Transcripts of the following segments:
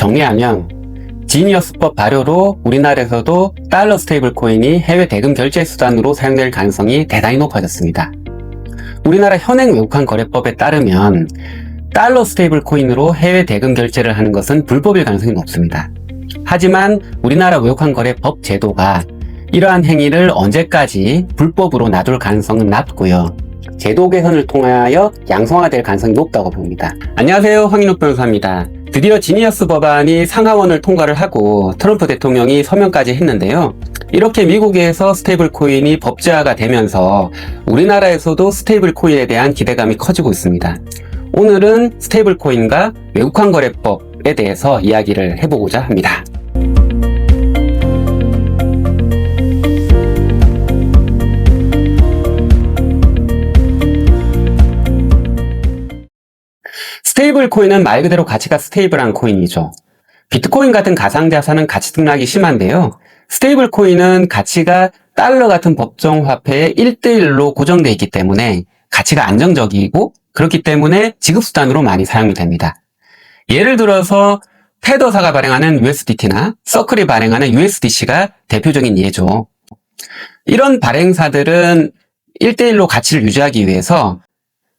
정리하면 지니어스법 발효로 우리나라에서도 달러 스테이블 코인이 해외 대금 결제 수단으로 사용될 가능성이 대단히 높아졌습니다. 우리나라 현행 외국환 거래법에 따르면 달러 스테이블 코인으로 해외 대금 결제를 하는 것은 불법일 가능성이 높습니다. 하지만 우리나라 외국환 거래법 제도가 이러한 행위를 언제까지 불법으로 놔둘 가능성은 낮고요. 제도 개선을 통하여 양성화될 가능성이 높다고 봅니다. 안녕하세요, 황인욱 변호사입니다. 드디어 지니어스 법안이 상하원을 통과를 하고 트럼프 대통령이 서명까지 했는데요. 이렇게 미국에서 스테이블 코인이 법제화가 되면서 우리나라에서도 스테이블 코인에 대한 기대감이 커지고 있습니다. 오늘은 스테이블 코인과 외국환 거래법에 대해서 이야기를 해보고자 합니다. 스테이블 코인은 말 그대로 가치가 스테이블한 코인이죠. 비트코인 같은 가상자산은 가치 등락이 심한데요. 스테이블 코인은 가치가 달러 같은 법정 화폐에 1대1로 고정되어 있기 때문에 가치가 안정적이고 그렇기 때문에 지급수단으로 많이 사용이 됩니다. 예를 들어서 테더사가 발행하는 USDT나 서클이 발행하는 USDC가 대표적인 예죠. 이런 발행사들은 1대1로 가치를 유지하기 위해서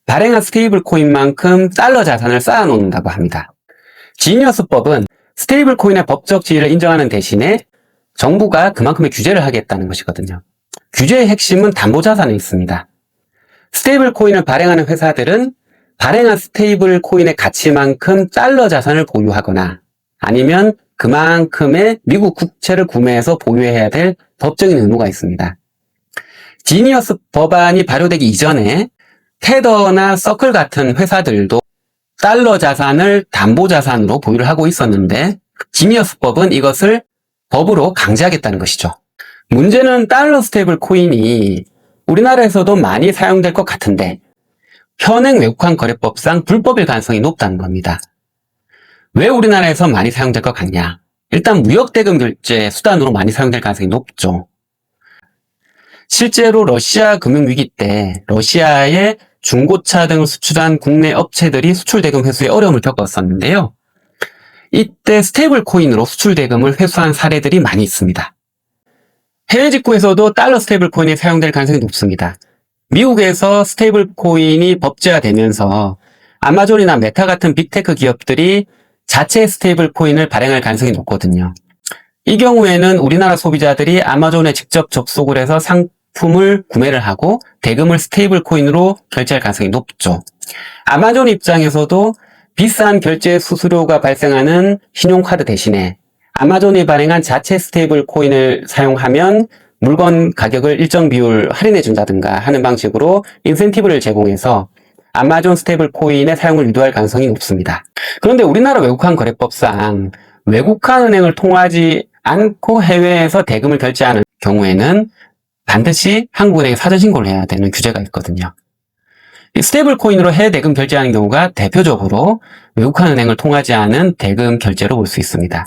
발행한 스테이블 코인만큼 달러 자산을 쌓아놓는다고 합니다. 지니어스법은 스테이블 코인의 법적 지위를 인정하는 대신에 정부가 그만큼의 규제를 하겠다는 것이거든요. 규제의 핵심은 담보자산에 있습니다. 스테이블 코인을 발행하는 회사들은 발행한 스테이블 코인의 가치만큼 달러 자산을 보유하거나 아니면 그만큼의 미국 국채를 구매해서 보유해야 될 법적인 의무가 있습니다. 지니어스 법안이 발효되기 이전에 테더나 서클 같은 회사들도 달러 자산을 담보자산으로 보유를 하고 있었는데 지니어스법은 이것을 법으로 강제하겠다는 것이죠. 문제는 달러 스테이블 코인이 우리나라에서도 많이 사용될 것 같은데 현행 외국환 거래법상 불법일 가능성이 높다는 겁니다. 왜 우리나라에서 많이 사용될 것 같냐? 일단 무역대금 결제 수단으로 많이 사용될 가능성이 높죠. 실제로 러시아 금융위기 때 러시아에 중고차 등을 수출한 국내 업체들이 수출대금 회수에 어려움을 겪었었는데요. 이때 스테이블 코인으로 수출대금을 회수한 사례들이 많이 있습니다. 해외 직구에서도 달러 스테이블 코인이 사용될 가능성이 높습니다. 미국에서 스테이블 코인이 법제화되면서 아마존이나 메타 같은 빅테크 기업들이 자체 스테이블 코인을 발행할 가능성이 높거든요. 이 경우에는 우리나라 소비자들이 아마존에 직접 접속을 해서 상품을 구매를 하고 대금을 스테이블 코인으로 결제할 가능성이 높죠. 아마존 입장에서도 비싼 결제 수수료가 발생하는 신용카드 대신에 아마존이 발행한 자체 스테이블 코인을 사용하면 물건 가격을 일정 비율 할인해 준다든가 하는 방식으로 인센티브를 제공해서 아마존 스테이블 코인의 사용을 유도할 가능성이 높습니다. 그런데 우리나라 외국환 거래법상 외국환 은행을 통하지 않고 해외에서 대금을 결제하는 경우에는 반드시 한국은행에 사전 신고를 해야 되는 규제가 있거든요. 스테이블 코인으로 해외 대금 결제하는 경우가 대표적으로 외국환 은행을 통하지 않은 대금 결제로 볼 수 있습니다.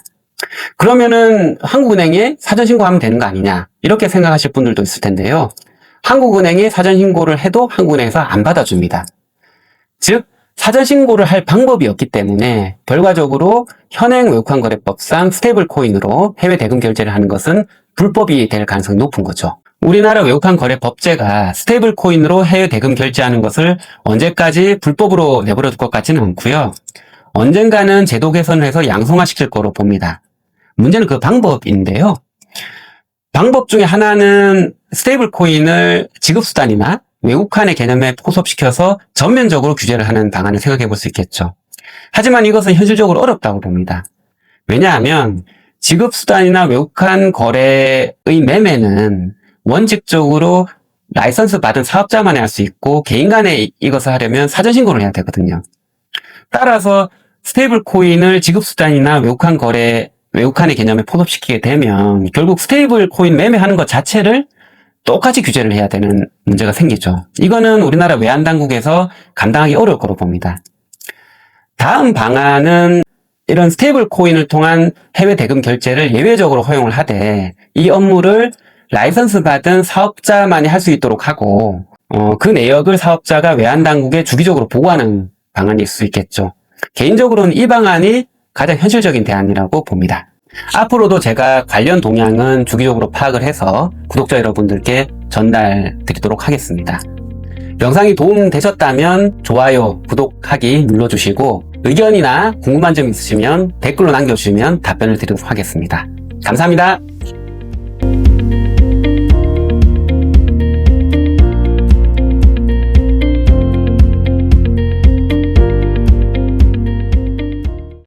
그러면은 한국은행에 사전 신고하면 되는 거 아니냐 이렇게 생각하실 분들도 있을 텐데요. 한국은행에 사전 신고를 해도 한국은행에서 안 받아줍니다. 즉 사전 신고를 할 방법이 없기 때문에 결과적으로 현행 외국환 거래법상 스테이블 코인으로 해외 대금 결제를 하는 것은 불법이 될 가능성이 높은 거죠. 우리나라 외국환 거래 법제가 스테이블 코인으로 해외 대금 결제하는 것을 언제까지 불법으로 내버려 둘 것 같지는 않고요. 언젠가는 제도 개선을 해서 양성화시킬 거로 봅니다. 문제는 그 방법인데요. 방법 중에 하나는 스테이블 코인을 지급수단이나 외국환의 개념에 포섭시켜서 전면적으로 규제를 하는 방안을 생각해 볼 수 있겠죠. 하지만 이것은 현실적으로 어렵다고 봅니다. 왜냐하면 지급수단이나 외국환 거래의 매매는 원칙적으로 라이선스 받은 사업자만이 할 수 있고 개인 간에 이것을 하려면 사전 신고를 해야 되거든요. 따라서 스테이블 코인을 지급수단이나 외국환의 개념에 포섭시키게 되면 결국 스테이블 코인 매매하는 것 자체를 똑같이 규제를 해야 되는 문제가 생기죠. 이거는 우리나라 외환당국에서 감당하기 어려울 거로 봅니다. 다음 방안은 이런 스테이블 코인을 통한 해외 대금 결제를 예외적으로 허용을 하되 이 업무를 라이선스 받은 사업자만이 할 수 있도록 하고 그 내역을 사업자가 외환당국에 주기적으로 보고하는 방안일 수 있겠죠. 개인적으로는 이 방안이 가장 현실적인 대안이라고 봅니다. 앞으로도 제가 관련 동향은 주기적으로 파악을 해서 구독자 여러분들께 전달 드리도록 하겠습니다. 영상이 도움되셨다면 좋아요, 구독하기 눌러주시고 의견이나 궁금한 점 있으시면 댓글로 남겨주시면 답변을 드리도록 하겠습니다. 감사합니다.